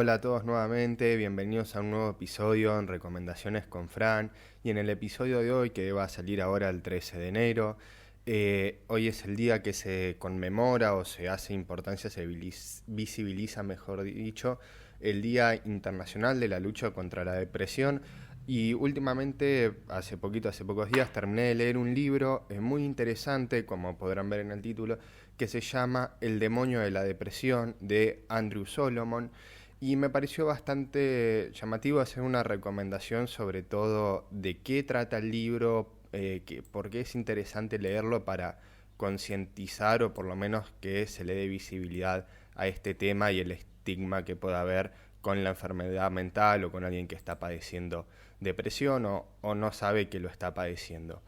Hola a todos nuevamente, bienvenidos a un nuevo episodio en Recomendaciones con Fran. Y en el episodio de hoy, que va a salir ahora el 13 de enero, hoy es el día que se conmemora o se hace importancia, visibiliza, mejor dicho, el Día Internacional de la Lucha contra la Depresión. Y últimamente, hace pocos días, terminé de leer un libro muy interesante, como podrán ver en el título, que se llama El demonio de la depresión, de Andrew Solomon. Y me pareció bastante llamativo hacer una recomendación sobre todo de qué trata el libro, por qué es interesante leerlo para concientizar o por lo menos que se le dé visibilidad a este tema y el estigma que pueda haber con la enfermedad mental o con alguien que está padeciendo depresión o no sabe que lo está padeciendo.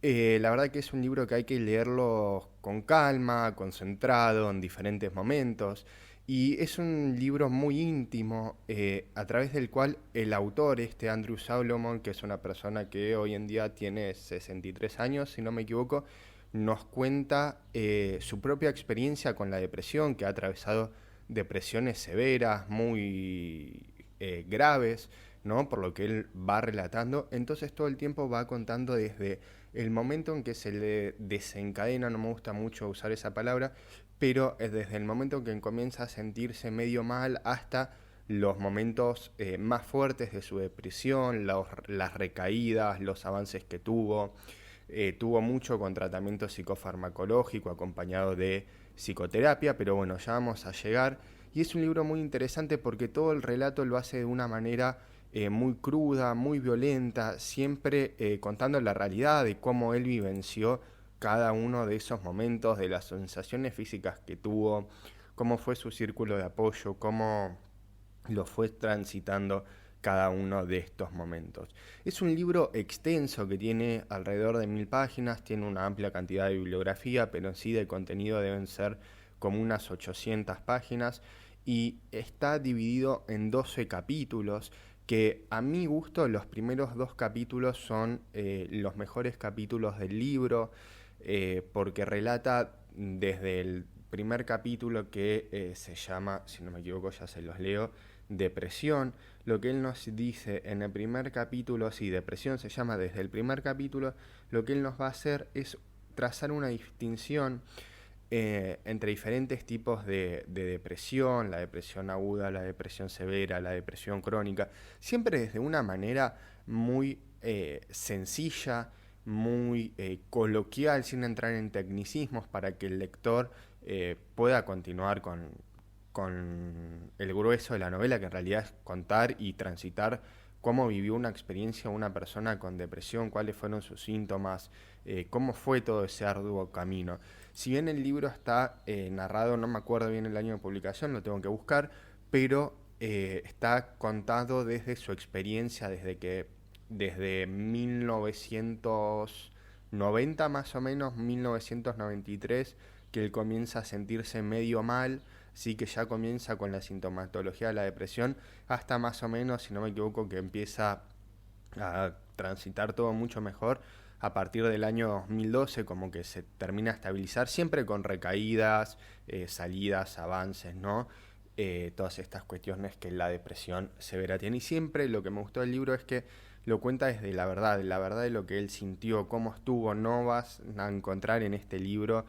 La verdad que es un libro que hay que leerlo con calma, concentrado, en diferentes momentos. Y es un libro muy íntimo, a través del cual el autor, este Andrew Solomon, que es una persona que hoy en día tiene 63 años, si no me equivoco, nos cuenta su propia experiencia con la depresión, que ha atravesado depresiones severas, muy graves, ¿no? Por lo que él va relatando. Entonces todo el tiempo va contando desde el momento en que se le desencadena, no me gusta mucho usar esa palabra, pero desde el momento en que comienza a sentirse medio mal hasta los momentos más fuertes de su depresión, las recaídas, los avances que tuvo. Tuvo mucho con tratamiento psicofarmacológico acompañado de psicoterapia, pero bueno, ya vamos a llegar. Y es un libro muy interesante porque todo el relato lo hace de una manera muy cruda, muy violenta, siempre contando la realidad de cómo él vivenció cada uno de esos momentos, de las sensaciones físicas que tuvo, cómo fue su círculo de apoyo, cómo lo fue transitando cada uno de estos momentos. Es un libro extenso que tiene alrededor de 1000 páginas, tiene una amplia cantidad de bibliografía, pero en sí de contenido deben ser como unas 800 páginas y está dividido en 12 capítulos que a mi gusto los primeros dos capítulos son los mejores capítulos del libro, porque relata desde el primer capítulo que se llama, si no me equivoco ya se los leo, depresión. Lo que él nos dice en el primer capítulo, sí, depresión se llama desde el primer capítulo, lo que él nos va a hacer es trazar una distinción entre diferentes tipos de depresión, la depresión aguda, la depresión severa, la depresión crónica, siempre desde una manera muy sencilla, muy coloquial, sin entrar en tecnicismos, para que el lector pueda continuar con el grueso de la novela, que en realidad es contar y transitar cómo vivió una experiencia una persona con depresión, cuáles fueron sus síntomas, cómo fue todo ese arduo camino. Si bien el libro está narrado, no me acuerdo bien el año de publicación, lo tengo que buscar, pero está contado desde su experiencia, desde 1990 más o menos, 1993, que él comienza a sentirse medio mal, sí que ya comienza con la sintomatología de la depresión, hasta más o menos, si no me equivoco, que empieza a transitar todo mucho mejor a partir del año 2012, como que se termina a estabilizar, siempre con recaídas, salidas, avances, ¿no? Todas estas cuestiones que la depresión severa tiene. Y siempre lo que me gustó del libro es que lo cuenta desde la verdad de lo que él sintió, cómo estuvo. No vas a encontrar en este libro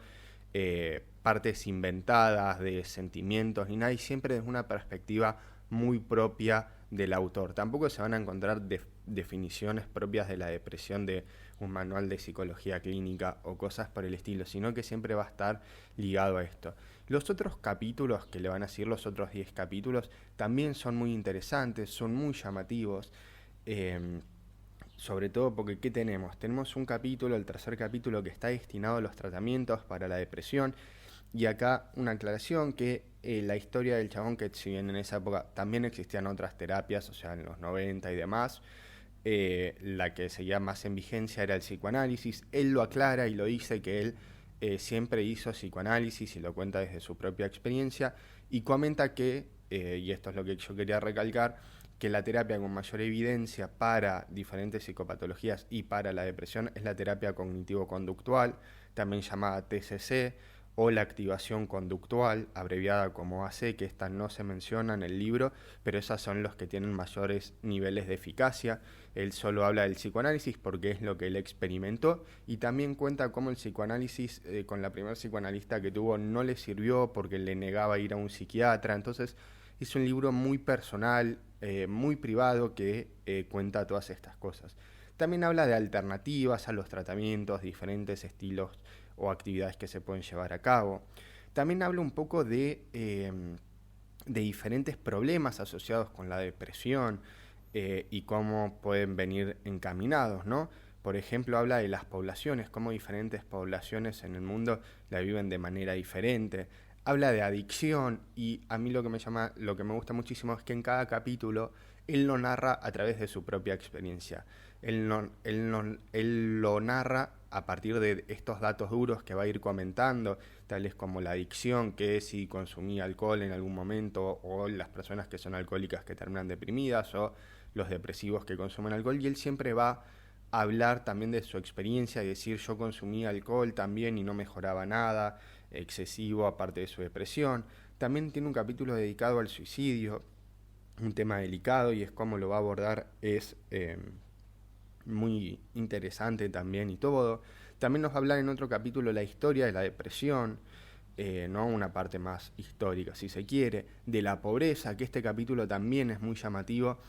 partes inventadas de sentimientos ni nada, y siempre desde una perspectiva muy propia del autor. Tampoco se van a encontrar definiciones propias de la depresión de un manual de psicología clínica o cosas por el estilo, sino que siempre va a estar ligado a esto. Los otros capítulos que le van a seguir, los otros 10 capítulos, también son muy interesantes, son muy llamativos. Eh, Sobre todo porque, ¿qué tenemos? Tenemos un capítulo, el tercer capítulo, que está destinado a los tratamientos para la depresión. Y acá una aclaración que la historia del chabón, que si bien en esa época también existían otras terapias, o sea, en los 90 y demás, la que seguía más en vigencia era el psicoanálisis. Él lo aclara y lo dice que él siempre hizo psicoanálisis y lo cuenta desde su propia experiencia y comenta que, y esto es lo que yo quería recalcar, que la terapia con mayor evidencia para diferentes psicopatologías y para la depresión es la terapia cognitivo-conductual, también llamada TCC, o la activación conductual, abreviada como AC, que estas no se mencionan en el libro, pero esas son los que tienen mayores niveles de eficacia. Él solo habla del psicoanálisis porque es lo que él experimentó, y también cuenta cómo el psicoanálisis con la primera psicoanalista que tuvo no le sirvió porque le negaba ir a un psiquiatra. Entonces es un libro muy personal, muy privado, que cuenta todas estas cosas. También habla de alternativas a los tratamientos, diferentes estilos o actividades que se pueden llevar a cabo. También habla un poco de diferentes problemas asociados con la depresión y cómo pueden venir encaminados, ¿no? Por ejemplo, habla de las poblaciones, cómo diferentes poblaciones en el mundo la viven de manera diferente. Habla de adicción, y a mí lo que me gusta muchísimo es que en cada capítulo él lo narra a través de su propia experiencia. Él lo narra a partir de estos datos duros que va a ir comentando, tales como la adicción, que es si consumía alcohol en algún momento, o las personas que son alcohólicas que terminan deprimidas, o los depresivos que consumen alcohol, y él siempre va a hablar también de su experiencia y decir: yo consumía alcohol también y no mejoraba nada, excesivo, aparte de su depresión. También tiene un capítulo dedicado al suicidio, un tema delicado, y es cómo lo va a abordar, es muy interesante también y todo. También nos va a hablar en otro capítulo la historia de la depresión, ¿no? Una parte más histórica, si se quiere, de la pobreza, que este capítulo también es muy llamativo,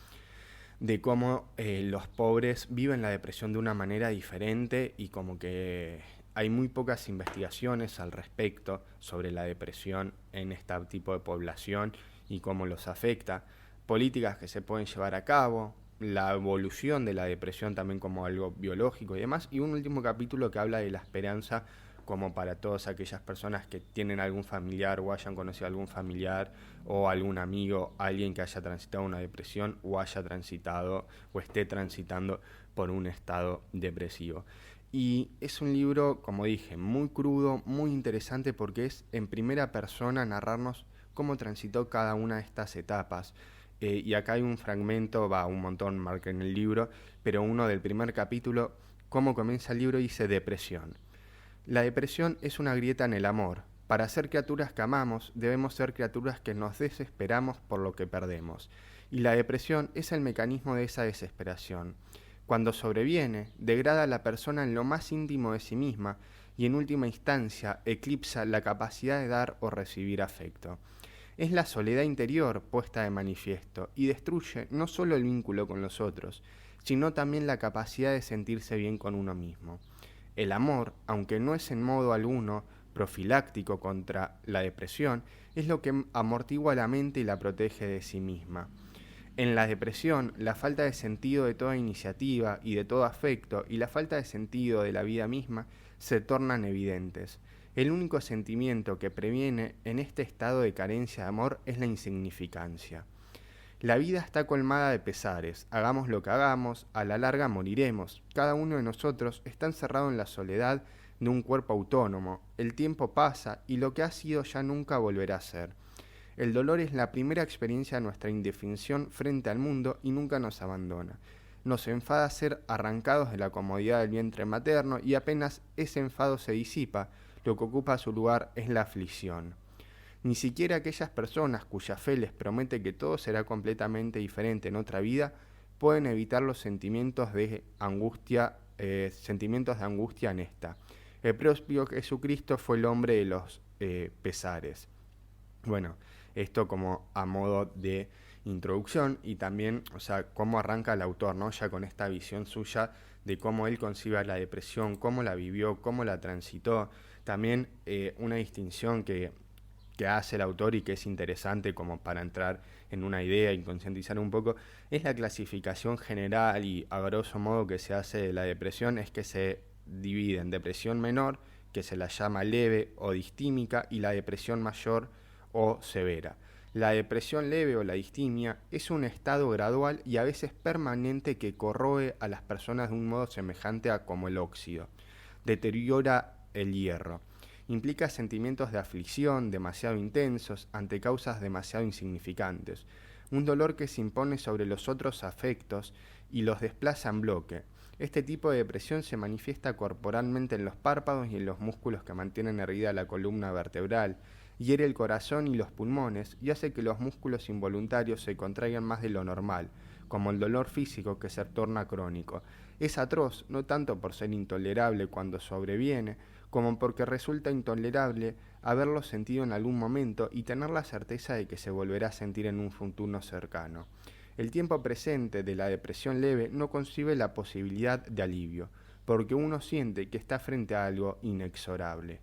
de cómo los pobres viven la depresión de una manera diferente, y como que hay muy pocas investigaciones al respecto sobre la depresión en este tipo de población y cómo los afecta, políticas que se pueden llevar a cabo, la evolución de la depresión también como algo biológico y demás, y un último capítulo que habla de la esperanza como para todas aquellas personas que tienen algún familiar o hayan conocido a algún familiar o algún amigo, alguien que haya transitado una depresión o haya transitado o esté transitando por un estado depresivo. Y es un libro, como dije, muy crudo, muy interesante, porque es en primera persona narrarnos cómo transitó cada una de estas etapas. Y acá hay un fragmento, un montón marca en el libro, pero uno del primer capítulo, cómo comienza el libro, dice: depresión. La depresión es una grieta en el amor. Para ser criaturas que amamos, debemos ser criaturas que nos desesperamos por lo que perdemos. Y la depresión es el mecanismo de esa desesperación. Cuando sobreviene, degrada a la persona en lo más íntimo de sí misma y en última instancia eclipsa la capacidad de dar o recibir afecto. Es la soledad interior puesta de manifiesto y destruye no solo el vínculo con los otros, sino también la capacidad de sentirse bien con uno mismo. El amor, aunque no es en modo alguno profiláctico contra la depresión, es lo que amortigua la mente y la protege de sí misma. En la depresión, la falta de sentido de toda iniciativa y de todo afecto, y la falta de sentido de la vida misma, se tornan evidentes. El único sentimiento que previene en este estado de carencia de amor es la insignificancia. La vida está colmada de pesares, hagamos lo que hagamos, a la larga moriremos. Cada uno de nosotros está encerrado en la soledad de un cuerpo autónomo. El tiempo pasa y lo que ha sido ya nunca volverá a ser. El dolor es la primera experiencia de nuestra indefensión frente al mundo y nunca nos abandona. Nos enfada ser arrancados de la comodidad del vientre materno, y apenas ese enfado se disipa, lo que ocupa su lugar es la aflicción. Ni siquiera aquellas personas cuya fe les promete que todo será completamente diferente en otra vida pueden evitar los sentimientos de angustia en esta. El propio Jesucristo fue el hombre de los pesares. Bueno, esto como a modo de introducción, y también, cómo arranca el autor, ¿no? Ya con esta visión suya de cómo él concibe la depresión, cómo la vivió, cómo la transitó. También una distinción que hace el autor y que es interesante como para entrar en una idea y concientizar un poco, es la clasificación general y a grosso modo que se hace de la depresión. Es que se divide en depresión menor, que se la llama leve o distímica, y la depresión mayor o severa. La depresión leve o la distimia es un estado gradual y a veces permanente que corroe a las personas de un modo semejante a como el óxido. Deteriora el hierro. Implica sentimientos de aflicción demasiado intensos ante causas demasiado insignificantes. Un dolor que se impone sobre los otros afectos y los desplaza en bloque. Este tipo de depresión se manifiesta corporalmente en los párpados y en los músculos que mantienen erguida la columna vertebral, hiere el corazón y los pulmones y hace que los músculos involuntarios se contraigan más de lo normal, como el dolor físico que se torna crónico. Es atroz no tanto por ser intolerable cuando sobreviene, como porque resulta intolerable haberlo sentido en algún momento y tener la certeza de que se volverá a sentir en un futuro cercano. El tiempo presente de la depresión leve no concibe la posibilidad de alivio, porque uno siente que está frente a algo inexorable.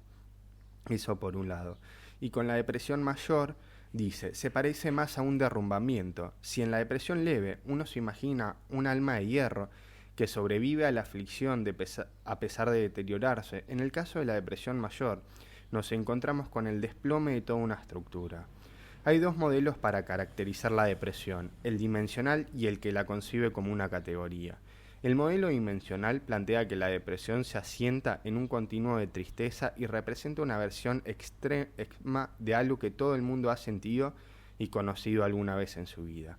Eso por un lado. Y con la depresión mayor, dice, se parece más a un derrumbamiento. Si en la depresión leve uno se imagina un alma de hierro que sobrevive a la aflicción a pesar de deteriorarse, en el caso de la depresión mayor, nos encontramos con el desplome de toda una estructura. Hay dos modelos para caracterizar la depresión, el dimensional y el que la concibe como una categoría. El modelo dimensional plantea que la depresión se asienta en un continuo de tristeza y representa una versión extrema de algo que todo el mundo ha sentido y conocido alguna vez en su vida.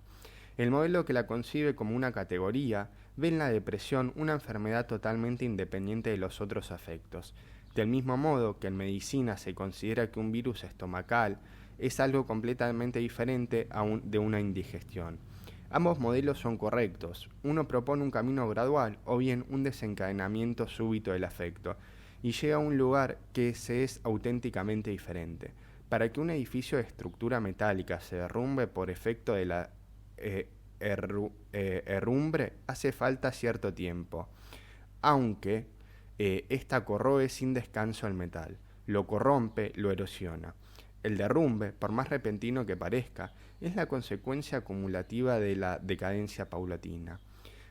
El modelo que la concibe como una categoría ve en la depresión una enfermedad totalmente independiente de los otros afectos. Del mismo modo que en medicina se considera que un virus estomacal es algo completamente diferente de una indigestión. Ambos modelos son correctos. Uno propone un camino gradual o bien un desencadenamiento súbito del afecto y llega a un lugar que se es auténticamente diferente. Para que un edificio de estructura metálica se derrumbe por efecto de la herrumbre hace falta cierto tiempo, aunque esta corroe sin descanso el metal, lo corrompe, lo erosiona. El derrumbe, por más repentino que parezca, es la consecuencia acumulativa de la decadencia paulatina.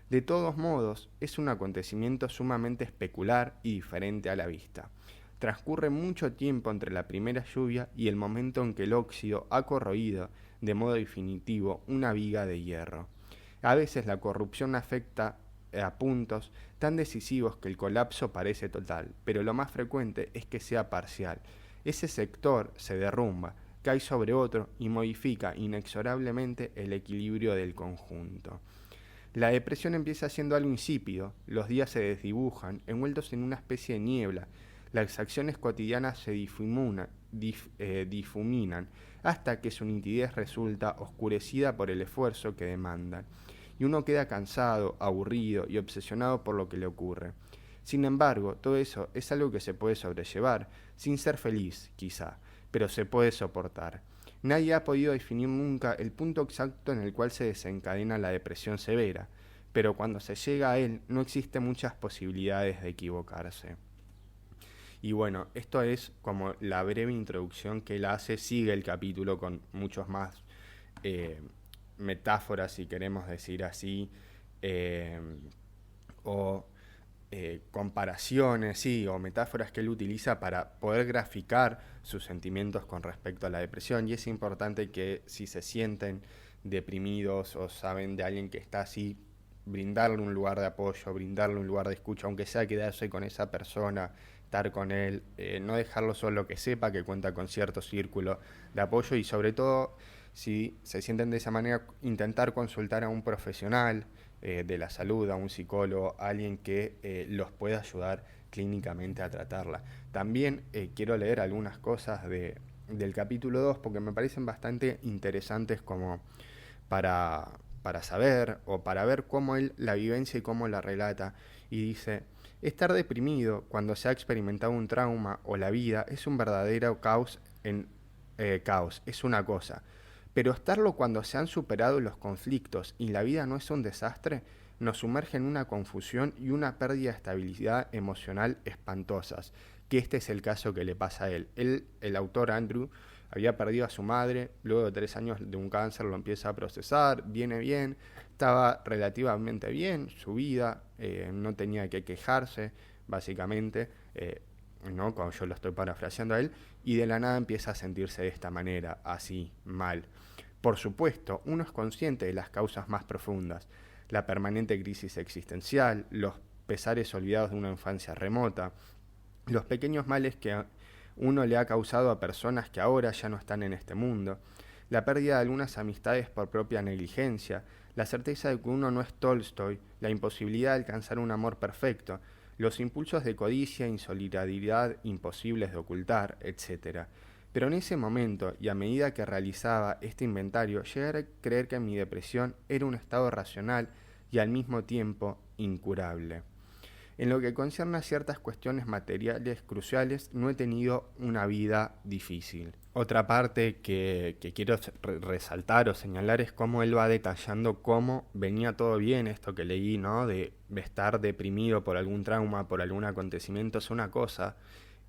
De todos modos, es un acontecimiento sumamente especular y diferente a la vista. Transcurre mucho tiempo entre la primera lluvia y el momento en que el óxido ha corroído, de modo definitivo, una viga de hierro. A veces la corrupción afecta a puntos tan decisivos que el colapso parece total, pero lo más frecuente es que sea parcial. Ese sector se derrumba, cae sobre otro y modifica inexorablemente el equilibrio del conjunto. La depresión empieza siendo algo insípido, los días se desdibujan, envueltos en una especie de niebla, las acciones cotidianas se difuminan, hasta que su nitidez resulta oscurecida por el esfuerzo que demandan, y uno queda cansado, aburrido y obsesionado por lo que le ocurre. Sin embargo, todo eso es algo que se puede sobrellevar, sin ser feliz, quizá, pero se puede soportar. Nadie ha podido definir nunca el punto exacto en el cual se desencadena la depresión severa, pero cuando se llega a él no existen muchas posibilidades de equivocarse. Y bueno, esto es como la breve introducción que él hace, sigue el capítulo con muchos más metáforas, si queremos decir así, o comparaciones, sí, o metáforas que él utiliza para poder graficar sus sentimientos con respecto a la depresión. Y es importante que si se sienten deprimidos o saben de alguien que está así, brindarle un lugar de apoyo, brindarle un lugar de escucha, aunque sea quedarse con esa persona, estar con él, no dejarlo solo, que sepa que cuenta con cierto círculo de apoyo y sobre todo, si se sienten de esa manera, intentar consultar a un profesional de la salud, a un psicólogo, a alguien que los pueda ayudar clínicamente a tratarla. También quiero leer algunas cosas del capítulo 2 porque me parecen bastante interesantes como para saber o para ver cómo él la vivencia y cómo la relata. Y dice: estar deprimido cuando se ha experimentado un trauma o la vida es un verdadero caos, es una cosa. Pero estarlo cuando se han superado los conflictos y la vida no es un desastre, nos sumerge en una confusión y una pérdida de estabilidad emocional espantosas, que este es el caso que le pasa a él. Él, el autor Andrew, había perdido a su madre, luego de 3 años de un cáncer lo empieza a procesar, viene bien, estaba relativamente bien, su vida, no tenía que quejarse, básicamente, ¿no? Cuando yo lo estoy parafraseando a él, y de la nada empieza a sentirse de esta manera, así, mal. Por supuesto, uno es consciente de las causas más profundas, la permanente crisis existencial, los pesares olvidados de una infancia remota, los pequeños males que uno le ha causado a personas que ahora ya no están en este mundo. la pérdida de algunas amistades por propia negligencia, la certeza de que uno no es Tolstoy, la imposibilidad de alcanzar un amor perfecto, los impulsos de codicia e insolidaridad imposibles de ocultar, etc. Pero en ese momento, y a medida que realizaba este inventario, llegué a creer que mi depresión era un estado racional y al mismo tiempo incurable. En lo que concierne a ciertas cuestiones materiales cruciales, no he tenido una vida difícil. Otra parte que quiero resaltar o señalar es cómo él va detallando cómo venía todo bien, esto que leí, ¿no? De estar deprimido por algún trauma, por algún acontecimiento es una cosa,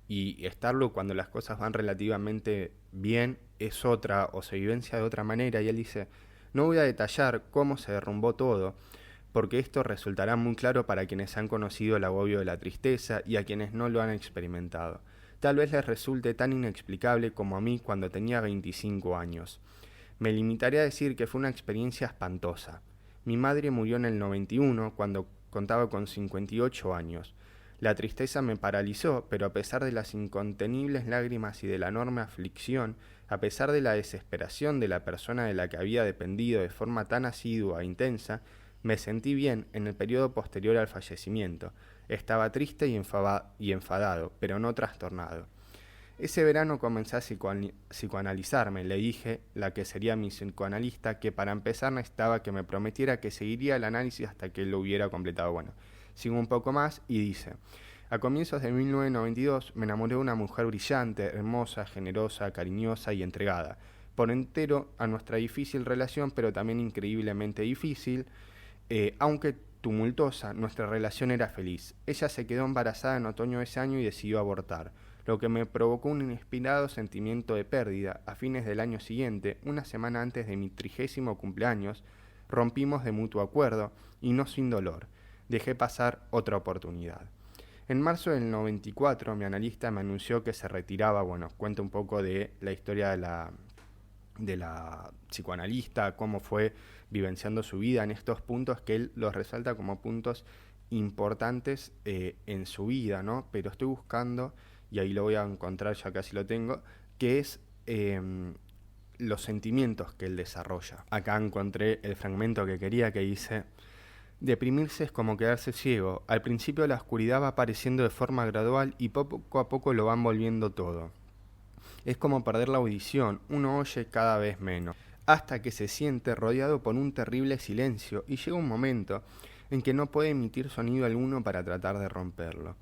y estarlo cuando las cosas van relativamente bien es otra, o se vivencia de otra manera, y él dice, no voy a detallar cómo se derrumbó todo, porque esto resultará muy claro para quienes han conocido el agobio de la tristeza y a quienes no lo han experimentado. Tal vez les resulte tan inexplicable como a mí cuando tenía 25 años. Me limitaré a decir que fue una experiencia espantosa. Mi madre murió en el 91 cuando contaba con 58 años. La tristeza me paralizó, pero a pesar de las incontenibles lágrimas y de la enorme aflicción, a pesar de la desesperación de la persona de la que había dependido de forma tan asidua e intensa, me sentí bien en el periodo posterior al fallecimiento. Estaba triste y enfadado, pero no trastornado. Ese verano comencé a psicoanalizarme. Le dije, la que sería mi psicoanalista, que para empezar necesitaba que me prometiera que seguiría el análisis hasta que lo hubiera completado. Bueno, sigo un poco más y dice, a comienzos de 1992 me enamoré de una mujer brillante, hermosa, generosa, cariñosa y entregada, por entero a nuestra difícil relación, pero también increíblemente difícil. Aunque tumultuosa, nuestra relación era feliz. Ella se quedó embarazada en otoño de ese año y decidió abortar, lo que me provocó un inesperado sentimiento de pérdida. A fines del año siguiente, una semana antes de mi 30º cumpleaños, rompimos de mutuo acuerdo, y no sin dolor. Dejé pasar otra oportunidad. En marzo del 94, mi analista me anunció que se retiraba. Bueno, cuenta un poco de la historia de la psicoanalista, cómo fue vivenciando su vida en estos puntos que él los resalta como puntos importantes en su vida, ¿no? Pero estoy buscando, y ahí lo voy a encontrar, ya casi lo tengo, que es los sentimientos que él desarrolla. Acá encontré el fragmento que quería, que dice: deprimirse es como quedarse ciego. Al principio la oscuridad va apareciendo de forma gradual y poco a poco lo van volviendo todo. Es como perder la audición, uno oye cada vez menos, hasta que se siente rodeado por un terrible silencio y llega un momento en que no puede emitir sonido alguno para tratar de romperlo.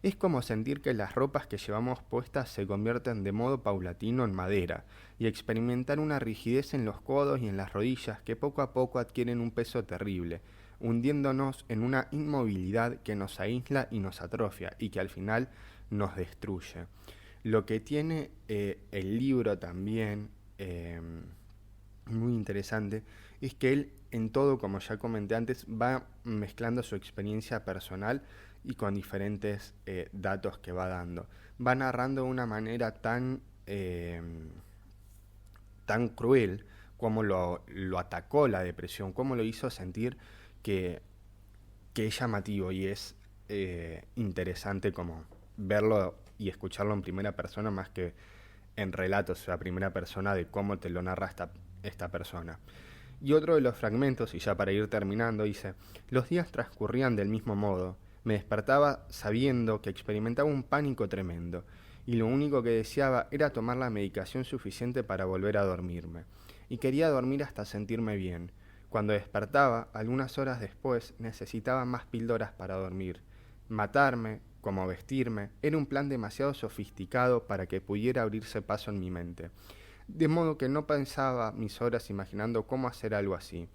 Es como sentir que las ropas que llevamos puestas se convierten de modo paulatino en madera y experimentar una rigidez en los codos y en las rodillas que poco a poco adquieren un peso terrible, hundiéndonos en una inmovilidad que nos aísla y nos atrofia y que al final nos destruye. Lo que tiene el libro también, muy interesante, es que él en todo, como ya comenté antes, va mezclando su experiencia personal y con diferentes datos que va dando. Va narrando de una manera tan cruel como lo atacó la depresión, cómo lo hizo sentir, que es llamativo y es interesante como verlo y escucharlo en primera persona más que en relatos a primera persona de cómo te lo narra esta persona. Y otro de los fragmentos, y ya para ir terminando, dice: los días transcurrían del mismo modo. Me despertaba sabiendo que experimentaba un pánico tremendo, y lo único que deseaba era tomar la medicación suficiente para volver a dormirme. Y quería dormir hasta sentirme bien. Cuando despertaba, algunas horas después, necesitaba más píldoras para dormir. Matarme, como vestirme, era un plan demasiado sofisticado para que pudiera abrirse paso en mi mente. De modo que no pensaba mis horas imaginando cómo hacer algo así.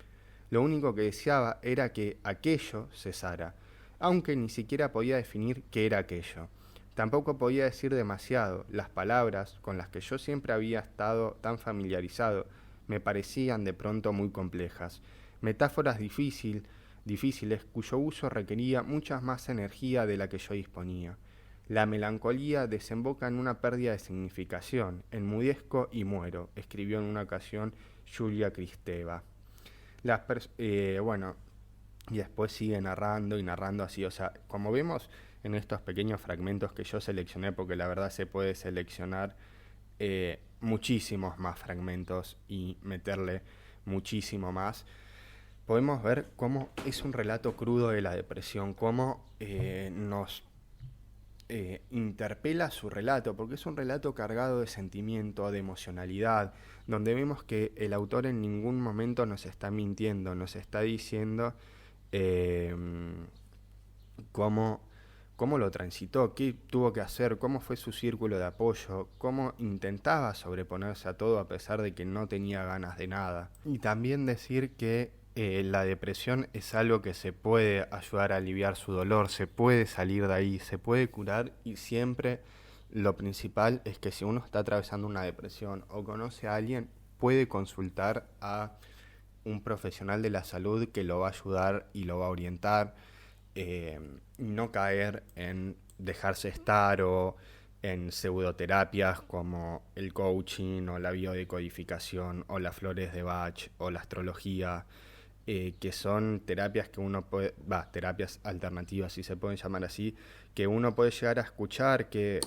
Lo único que deseaba era que aquello cesara, aunque ni siquiera podía definir qué era aquello. Tampoco podía decir demasiado. Las palabras, con las que yo siempre había estado tan familiarizado, me parecían de pronto muy complejas. Metáforas difíciles cuyo uso requería mucha más energía de la que yo disponía. La melancolía desemboca en una pérdida de significación. Enmudezco y muero, escribió en una ocasión Julia Kristeva. Bueno, y después sigue narrando y narrando así. O sea, como vemos en estos pequeños fragmentos que yo seleccioné, porque la verdad se puede seleccionar muchísimos más fragmentos y meterle muchísimo más, podemos ver cómo es un relato crudo de la depresión, cómo nos interpela su relato, porque es un relato cargado de sentimiento, de emocionalidad, donde vemos que el autor en ningún momento nos está mintiendo, nos está diciendo eh, cómo, cómo lo transitó, qué tuvo que hacer, cómo fue su círculo de apoyo, cómo intentaba sobreponerse a todo a pesar de que no tenía ganas de nada. Y también decir que la depresión es algo que se puede ayudar a aliviar su dolor, se puede salir de ahí, se puede curar y siempre lo principal es que si uno está atravesando una depresión o conoce a alguien, puede consultar a un profesional de la salud que lo va a ayudar y lo va a orientar, no caer en dejarse estar o en pseudoterapias como el coaching o la biodecodificación o las flores de Bach o la astrología, que son terapias que uno puede, terapias alternativas si se pueden llamar así, que uno puede llegar a escuchar que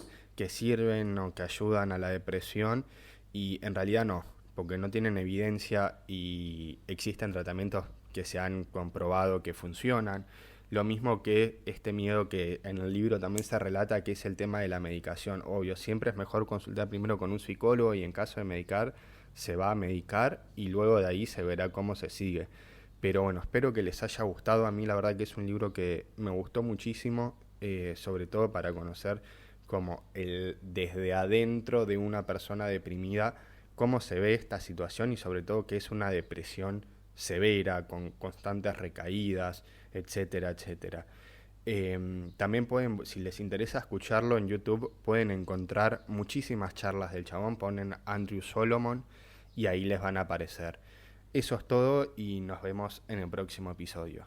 sirven o que ayudan a la depresión y en realidad no, porque no tienen evidencia y existen tratamientos que se han comprobado que funcionan. Lo mismo que este miedo que en el libro también se relata, que es el tema de la medicación. Obvio, siempre es mejor consultar primero con un psicólogo y en caso de medicar, se va a medicar y luego de ahí se verá cómo se sigue. Pero bueno, espero que les haya gustado. A mí la verdad que es un libro que me gustó muchísimo, sobre todo para conocer como el desde adentro de una persona deprimida, cómo se ve esta situación y sobre todo que es una depresión severa, con constantes recaídas, etcétera, etcétera. También pueden, si les interesa escucharlo en YouTube, pueden encontrar muchísimas charlas del chabón, ponen Andrew Solomon y ahí les van a aparecer. Eso es todo y nos vemos en el próximo episodio.